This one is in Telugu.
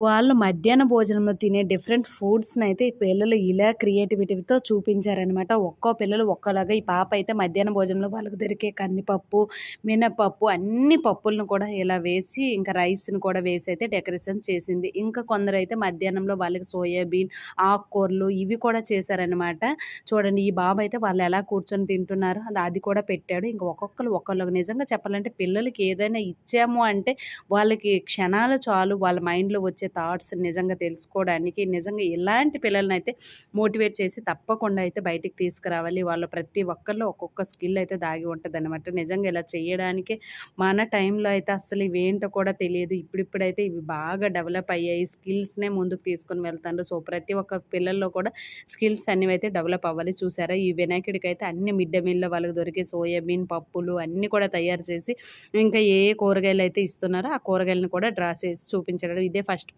వాళ్ళు మధ్యాహ్న భోజనంలో తినే డిఫరెంట్ ఫుడ్స్‌నయితే ఈ పిల్లలు ఇలా క్రియేటివిటీతో చూపించారనమాట. ఒక్కో పిల్లలు ఒక్కోలాగా ఈ పాప అయితే మధ్యాహ్న భోజనంలో వాళ్ళకి దొరికే కందిపప్పు, మినపప్పు అన్ని పప్పులను కూడా ఇలా వేసి ఇంకా రైస్‌ని కూడా వేసైతే డెకరేషన్ చేసింది. ఇంకా కొందరైతే మధ్యాహ్నంలో వాళ్ళకి సోయాబీన్, ఆకుకూరలు ఇవి కూడా చేశారనమాట. చూడండి ఈ బాబయితే వాళ్ళెలా కూర్చొని తింటున్నారో అది కూడా పెట్టాడు. ఇంక ఒక్కొక్కళ్ళు ఒక్కోలాగా నిజంగా చెప్పాలంటే పిల్లలకి ఏదైనా ఇచ్చాము అంటే వాళ్ళకి క్షణాలు చాలు వాళ్ళ మైండ్‌లో వచ్చే థాట్స్ నిజంగా తెలుసుకోవడానికి. నిజంగా ఇలాంటి పిల్లలనైతే మోటివేట్ చేసి తప్పకుండా అయితే బయటికి తీసుకురావాలి. వాళ్ళు ప్రతి ఒక్కళ్ళు ఒక్కొక్క స్కిల్ అయితే దాగి ఉంటదనమాట. నిజంగా ఇలా చేయడానికే మన టైంలో అయితే అస్సలు ఇవేంటో కూడా తెలియదు. ఇప్పుడిప్పుడైతే ఇవి బాగా డెవలప్ అయ్యాయి. స్కిల్స్‌నే ముందుకు తీసుకొని వెళ్తాండ్రు. సో, ప్రతి ఒక్క పిల్లల్లో కూడా స్కిల్స్ అనేవైతే డెవలప్ అవ్వాలి. చూసారా ఈ వినాయకుడికైతే అన్ని మిడ్ డే మీల్‌లో వాళ్ళకి దొరికే సోయాబీన్ పప్పులు అన్నీ కూడా తయారు చేసి ఇంకా ఏ ఏ కూరగాయలైతే ఇస్తున్నారో ఆ కూరగాయలను కూడా డ్రా చేసి చూపించడం. ఇదే ఫస్ట్